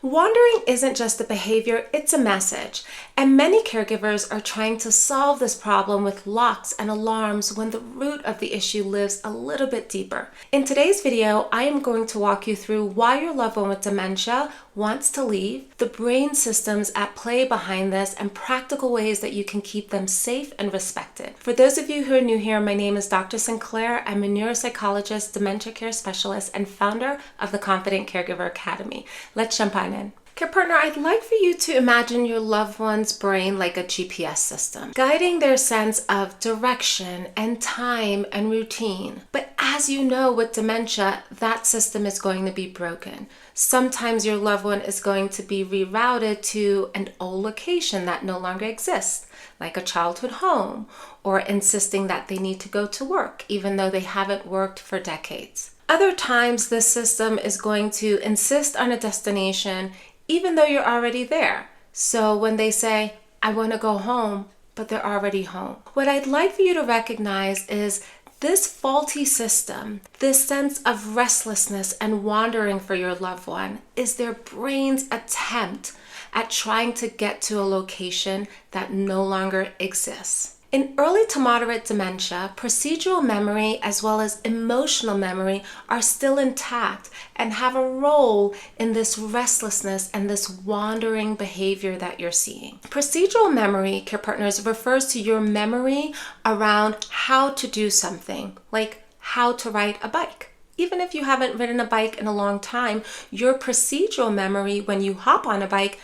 Wandering isn't just a behavior, it's a message. And many caregivers are trying to solve this problem with locks and alarms when the root of the issue lives a little bit deeper. In today's video, I am going to walk you through why your loved one with dementia wants to leave, the brain systems at play behind this, and practical ways that you can keep them safe and respected. For those of you who are new here, my name is Dr. Sinclair. I'm a neuropsychologist, dementia care specialist, and founder of the Confident Caregiver Academy. Let's jump on in. Care partner, I'd like for you to imagine your loved one's brain like a GPS system, guiding their sense of direction and time and routine. But as you know, with dementia, that system is going to be broken. Sometimes your loved one is going to be rerouted to an old location that no longer exists, like a childhood home, or insisting that they need to go to work, even though they haven't worked for decades. Other times, this system is going to insist on a destination even though you're already there. So when they say, I want to go home, but they're already home. What I'd like for you to recognize is this faulty system, this sense of restlessness and wandering for your loved one, is their brain's attempt at trying to get to a location that no longer exists. In early to moderate dementia, procedural memory as well as emotional memory are still intact and have a role in this restlessness and this wandering behavior that you're seeing. Procedural memory, care partners, refers to your memory around how to do something, like how to ride a bike. Even if you haven't ridden a bike in a long time, your procedural memory when you hop on a bike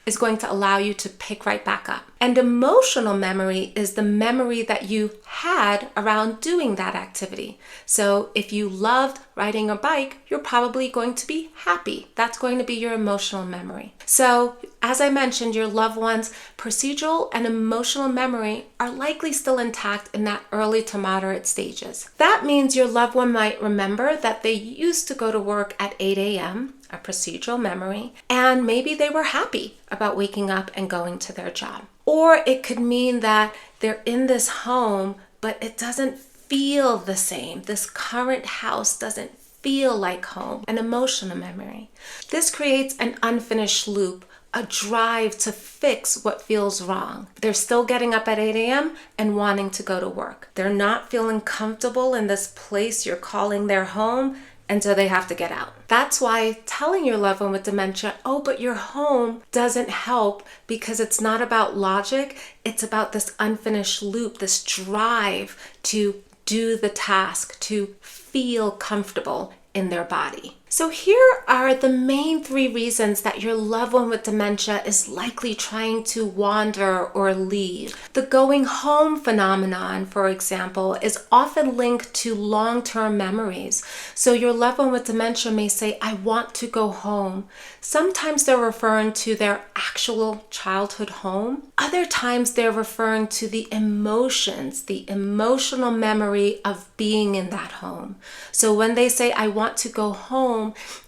is going to allow you to pick right back up. And emotional memory is the memory that you had around doing that activity. So if you loved riding a bike, you're probably going to be happy. That's going to be your emotional memory. So as I mentioned, your loved one's procedural and emotional memory are likely still intact in that early to moderate stages. That means your loved one might remember that they used to go to work at 8 a.m., a procedural memory, and maybe they were happy about waking up and going to their job. Or it could mean that they're in this home, but it doesn't feel the same. This current house doesn't feel like home, an emotional memory. This creates an unfinished loop, a drive to fix what feels wrong. They're still getting up at 8 a.m. and wanting to go to work. They're not feeling comfortable in this place you're calling their home, and so they have to get out. That's why telling your loved one with dementia, oh, but your home, doesn't help, because it's not about logic. It's about this unfinished loop, this drive to do the task, to feel comfortable in their body. So here are the main 3 reasons that your loved one with dementia is likely trying to wander or leave. The going home phenomenon, for example, is often linked to long-term memories. So your loved one with dementia may say, I want to go home. Sometimes they're referring to their actual childhood home. Other times they're referring to the emotions, the emotional memory of being in that home. So when they say, I want to go home,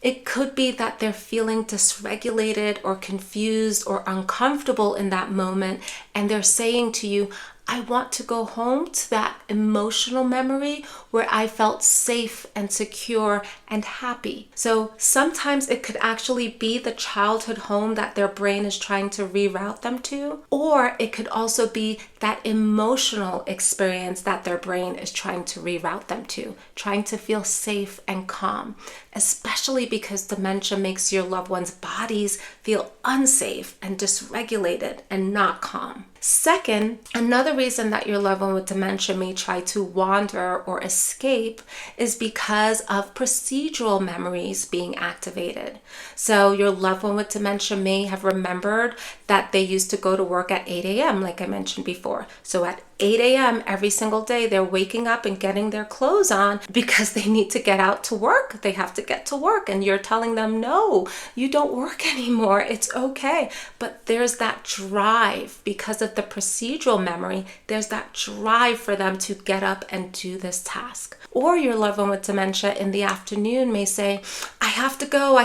it could be that they're feeling dysregulated or confused or uncomfortable in that moment, and they're saying to you, I want to go home to that emotional memory where I felt safe and secure and happy. So sometimes it could actually be the childhood home that their brain is trying to reroute them to, or it could also be that emotional experience that their brain is trying to reroute them to, trying to feel safe and calm, especially because dementia makes your loved ones' bodies feel unsafe and dysregulated and not calm. Second, another reason that your loved one with dementia may try to wander or escape is because of procedural memories being activated. So your loved one with dementia may have remembered that they used to go to work at 8 a.m., like I mentioned before. So at 8 a.m. every single day, they're waking up and getting their clothes on because they need to get out to work. They have to get to work, and you're telling them, no, you don't work anymore. It's okay. But there's that drive because of the procedural memory. There's that drive for them to get up and do this task. Or your loved one with dementia in the afternoon may say, I have to go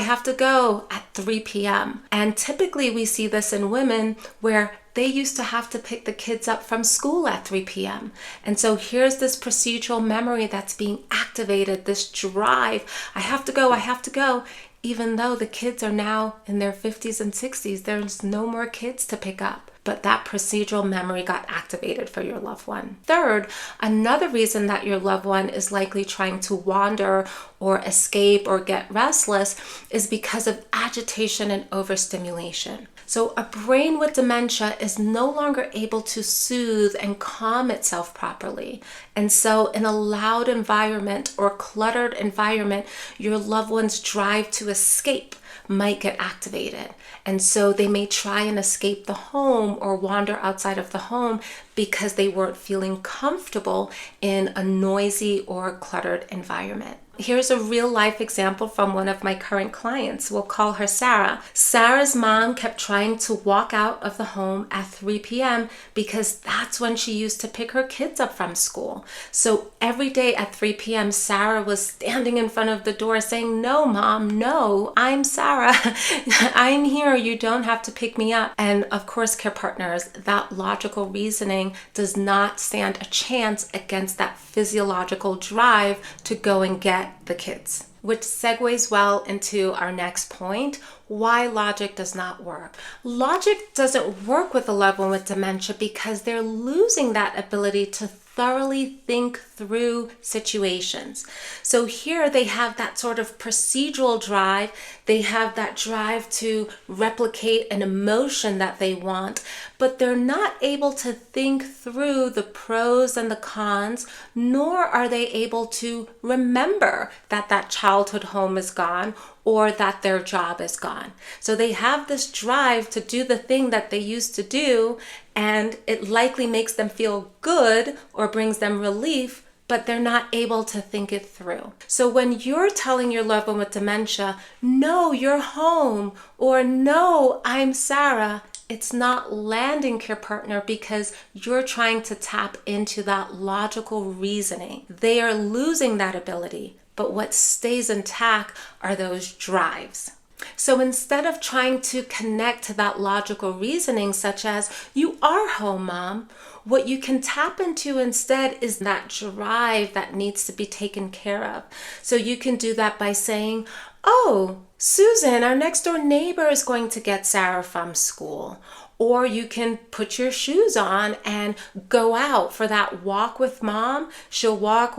at 3 p.m. And typically we see this in women where they used to have to pick the kids up from school at 3 p.m. And so here's this procedural memory that's being activated, this drive. I have to go. even though the kids are now in their 50s and 60s. There's no more kids to pick up. But that procedural memory got activated for your loved one. Third, another reason that your loved one is likely trying to wander or escape or get restless is because of agitation and overstimulation. So a brain with dementia is no longer able to soothe and calm itself properly. And so in a loud environment or cluttered environment, your loved one's drive to escape might get activated. And so they may try and escape the home or wander outside of the home because they weren't feeling comfortable in a noisy or cluttered environment. Here's a real life example from one of my current clients. We'll call her Sarah. Sarah's mom kept trying to walk out of the home at 3 p.m. because that's when she used to pick her kids up from school. So every day at 3 p.m., Sarah was standing in front of the door saying, "No, Mom, no, I'm Sarah. I'm here. You don't have to pick me up." And of course, care partners, that logical reasoning does not stand a chance against that physiological drive to go and get the kids. Which segues well into our next point, why logic does not work. Logic doesn't work with a loved one with dementia because they're losing that ability to thoroughly think through situations. So here they have that sort of procedural drive. They have that drive to replicate an emotion that they want, but they're not able to think through the pros and the cons, nor are they able to remember that that childhood home is gone or that their job is gone. So they have this drive to do the thing that they used to do, and it likely makes them feel good or brings them relief, but they're not able to think it through. So when you're telling your loved one with dementia, "No, you're home," or "No, I'm Sarah," it's not landing, care partner, because you're trying to tap into that logical reasoning. They are losing that ability, but what stays intact are those drives. So instead of trying to connect to that logical reasoning, such as, "You are home, Mom," what you can tap into instead is that drive that needs to be taken care of. So you can do that by saying, "Oh, Susan, our next door neighbor, is going to get Sarah from school." Or you can put your shoes on and go out for that walk with Mom. She'll walk,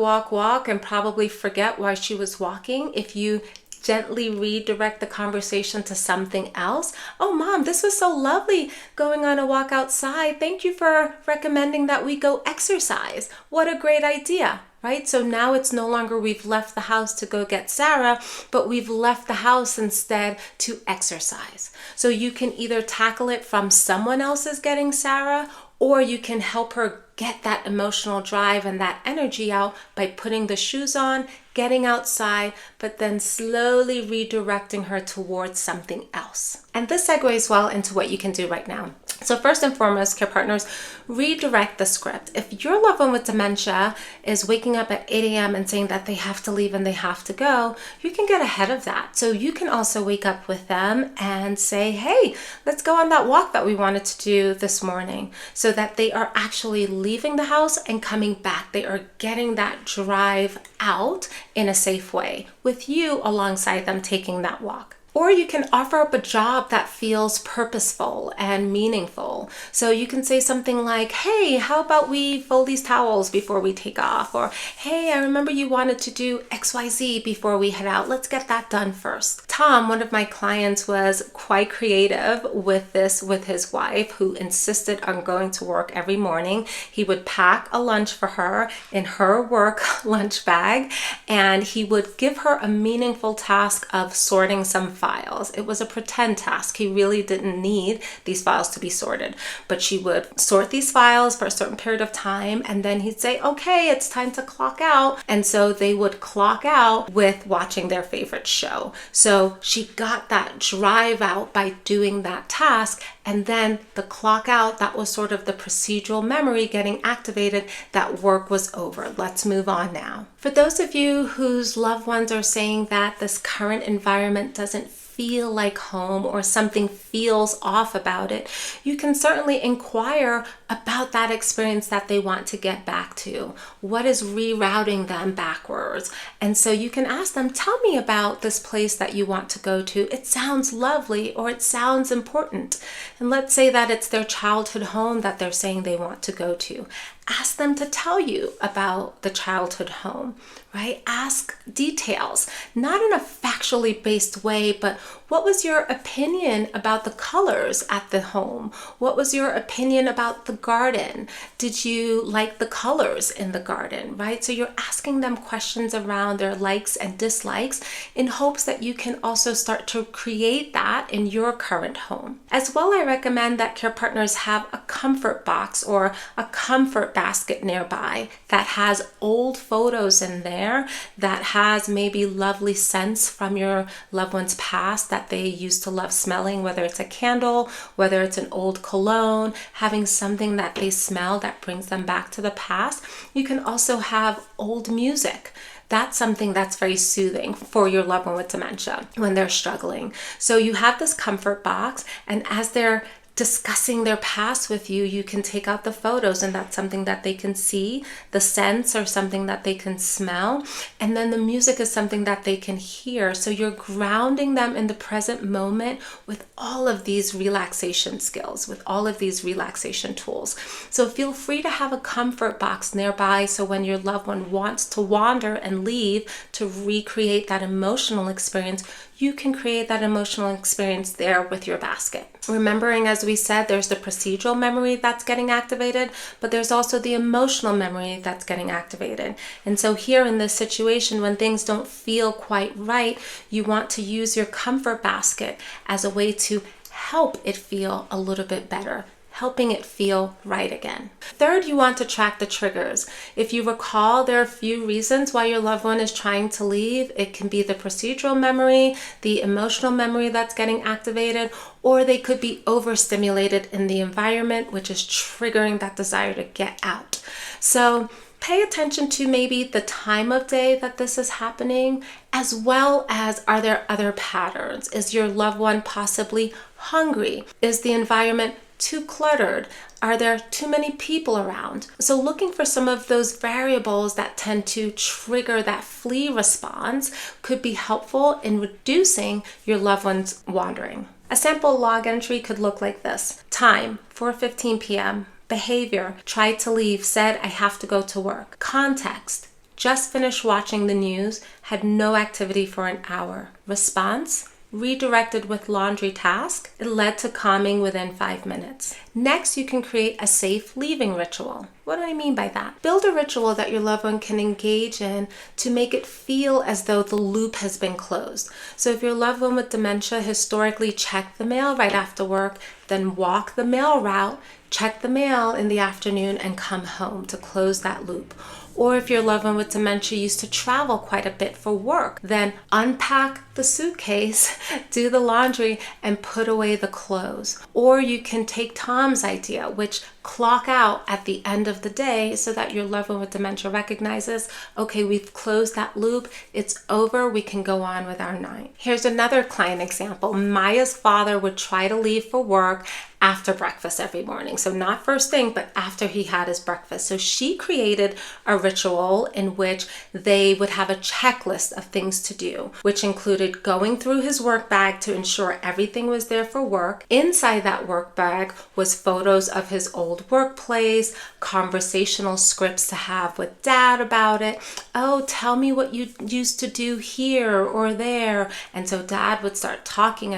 and probably forget why she was walking. If you gently redirect the conversation to something else. "Oh, Mom, this was so lovely going on a walk outside. Thank you for recommending that we go exercise. What a great idea." Right? So now it's no longer we've left the house to go get Sarah, but we've left the house instead to exercise. So you can either tackle it from someone else's getting Sarah, or you can help her get that emotional drive and that energy out by putting the shoes on, getting outside, but then slowly redirecting her towards something else. And this segues well into what you can do right now. So first and foremost, care partners, redirect the script. If your loved one with dementia is waking up at 8 a.m. and saying that they have to leave and they have to go, you can get ahead of that. So you can also wake up with them and say, "Hey, let's go on that walk that we wanted to do this morning," so that they are actually leaving the house and coming back. They are getting that drive out in a safe way with you alongside them taking that walk. Or you can offer up a job that feels purposeful and meaningful. So you can say something like, "Hey, how about we fold these towels before we take off?" Or, "Hey, I remember you wanted to do XYZ before we head out. Let's get that done first." Tom, one of my clients, was quite creative with this with his wife, who insisted on going to work every morning. He would pack a lunch for her in her work lunch bag, and he would give her a meaningful task of sorting some files. It was a pretend task. He really didn't need these files to be sorted, but she would sort these files for a certain period of time, and then he'd say, "Okay, it's time to clock out." And so they would clock out with watching their favorite show. So she got that drive out by doing that task, and then the clock out, that was sort of the procedural memory getting activated. That work was over. Let's move on now. For those of you whose loved ones are saying that this current environment doesn't feel like home or something feels off about it, you can certainly inquire about that experience that they want to get back to. What is rerouting them backwards? And so you can ask them, tell me about this place that you want to go to. It sounds lovely or it sounds important. And let's say that it's their childhood home that they're saying they want to go to. Ask them to tell you about the childhood home, right? Ask details, not in a factually based way, but what was your opinion about the colors at the home? What was your opinion about the garden? Did you like the colors in the garden, right? So you're asking them questions around their likes and dislikes in hopes that you can also start to create that in your current home. As well, I recommend that care partners have a comfort box or a comfort basket nearby that has old photos in there, that has maybe lovely scents from your loved one's past that they used to love smelling, whether it's a candle, whether it's an old cologne, having something that they smell that brings them back to the past. You can also have old music. That's something that's very soothing for your loved one with dementia when they're struggling. So you have this comfort box, and as they're discussing their past with you, you can take out the photos, and that's something that they can see. The scents are something that they can smell, and then the music is something that they can hear. So you're grounding them in the present moment with all of these relaxation skills, with all of these relaxation tools. So feel free to have a comfort box nearby, so when your loved one wants to wander and leave to recreate that emotional experience, you can create that emotional experience there with your basket. Remembering, as we said, there's the procedural memory that's getting activated, but there's also the emotional memory that's getting activated. And so here in this situation, when things don't feel quite right, you want to use your comfort basket as a way to help it feel a little bit better, helping it feel right again. Third, you want to track the triggers. If you recall, there are a few reasons why your loved one is trying to leave. It can be the procedural memory, the emotional memory that's getting activated, or they could be overstimulated in the environment, which is triggering that desire to get out. So pay attention to maybe the time of day that this is happening, as well as, are there other patterns? Is your loved one possibly hungry? Is the environment too cluttered? Are there too many people around? So looking for some of those variables that tend to trigger that flee response could be helpful in reducing your loved one's wandering. A sample log entry could look like this. Time, 4:15 p.m. Behavior, tried to leave, said I have to go to work. Context, just finished watching the news, had no activity for an hour. Response, redirected with laundry task. It led to calming within 5 minutes. Next, you can create a safe leaving ritual. What do I mean by that? Build a ritual that your loved one can engage in to make it feel as though the loop has been closed. So if your loved one with dementia historically checked the mail right after work, then walk the mail route, check the mail in the afternoon, and come home to close that loop. Or if your loved one with dementia used to travel quite a bit for work, then unpack the suitcase, do the laundry, and put away the clothes. Or you can take Tom's idea, which clock out at the end of the day so that your loved one with dementia recognizes, okay, we've closed that loop, it's over, we can go on with our night. Here's another client example. Maya's father would try to leave for work after breakfast every morning. So not first thing, but after he had his breakfast. So she created a ritual in which they would have a checklist of things to do, which included going through his work bag to ensure everything was there for work. Inside that work bag was photos of his old workplace, conversational scripts to have with dad about it. Oh, tell me what you used to do here or there. And so dad would start talking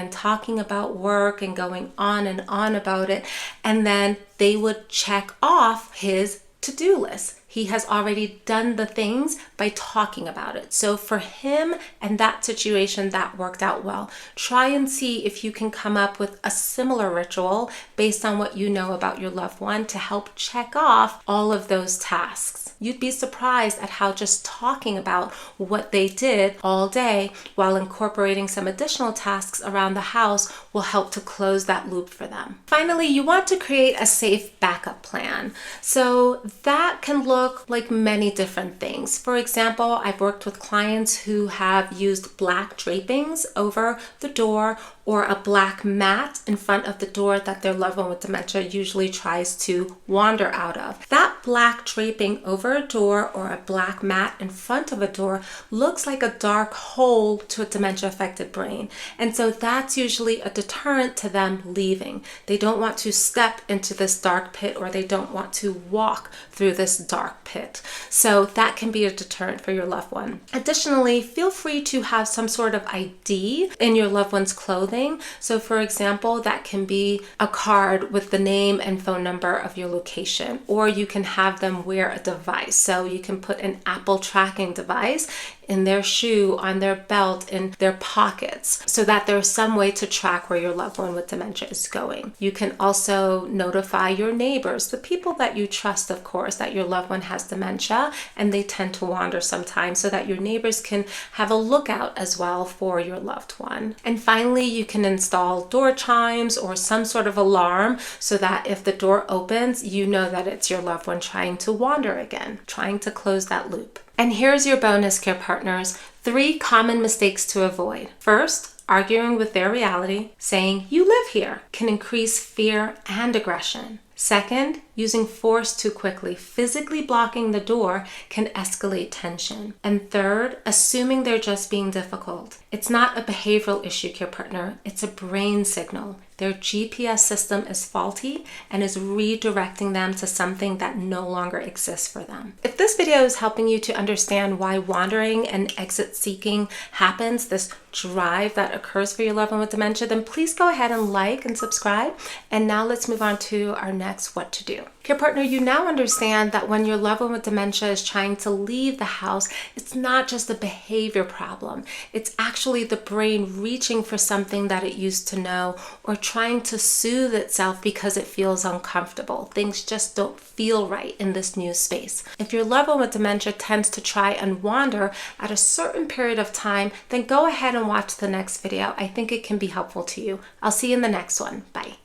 about work and going on and on about it. And then they would check off his to-do list. He has already done the things by talking about it. So for him and that situation, that worked out well. Try and see if you can come up with a similar ritual based on what you know about your loved one to help check off all of those tasks. You'd be surprised at how just talking about what they did all day while incorporating some additional tasks around the house will help to close that loop for them. Finally, you want to create a safe backup plan. So that can look look like many different things. For example, I've worked with clients who have used black drapings over the door or a black mat in front of the door that their loved one with dementia usually tries to wander out of. That black draping over a door or a black mat in front of a door looks like a dark hole to a dementia-affected brain. And so that's usually a deterrent to them leaving. They don't want to step into this dark pit, or they don't want to walk through this dark pit. So that can be a deterrent for your loved one. Additionally, feel free to have some sort of ID in your loved one's clothing. So for example, that can be a card with the name and phone number of your location, or you can have them wear a device. So you can put an Apple tracking device in their shoe, on their belt, in their pockets, so that there's some way to track where your loved one with dementia is going. You can also notify your neighbors, the people that you trust, of course, that your loved one has dementia and they tend to wander sometimes, so that your neighbors can have a lookout as well for your loved one. And finally, you can install door chimes or some sort of alarm so that if the door opens, you know that it's your loved one trying to wander again, trying to close that loop. And here's your bonus, care partners: 3 common mistakes to avoid. First, arguing with their reality, saying "you live here" can increase fear and aggression. Second, using force too quickly, physically blocking the door, can escalate tension. And third, assuming they're just being difficult. It's not a behavioral issue, care partner, it's a brain signal. Their GPS system is faulty and is redirecting them to something that no longer exists for them. If this video is helping you to understand why wandering and exit seeking happens, this drive that occurs for your loved one with dementia, then please go ahead and like and subscribe. And now let's move on to our next what to do. Care partner, you now understand that when your loved one with dementia is trying to leave the house, it's not just a behavior problem. It's actually the brain reaching for something that it used to know, or trying to soothe itself because it feels uncomfortable. Things just don't feel right in this new space. If your loved one with dementia tends to try and wander at a certain period of time, then go ahead and watch the next video. I think it can be helpful to you. I'll see you in the next one. Bye.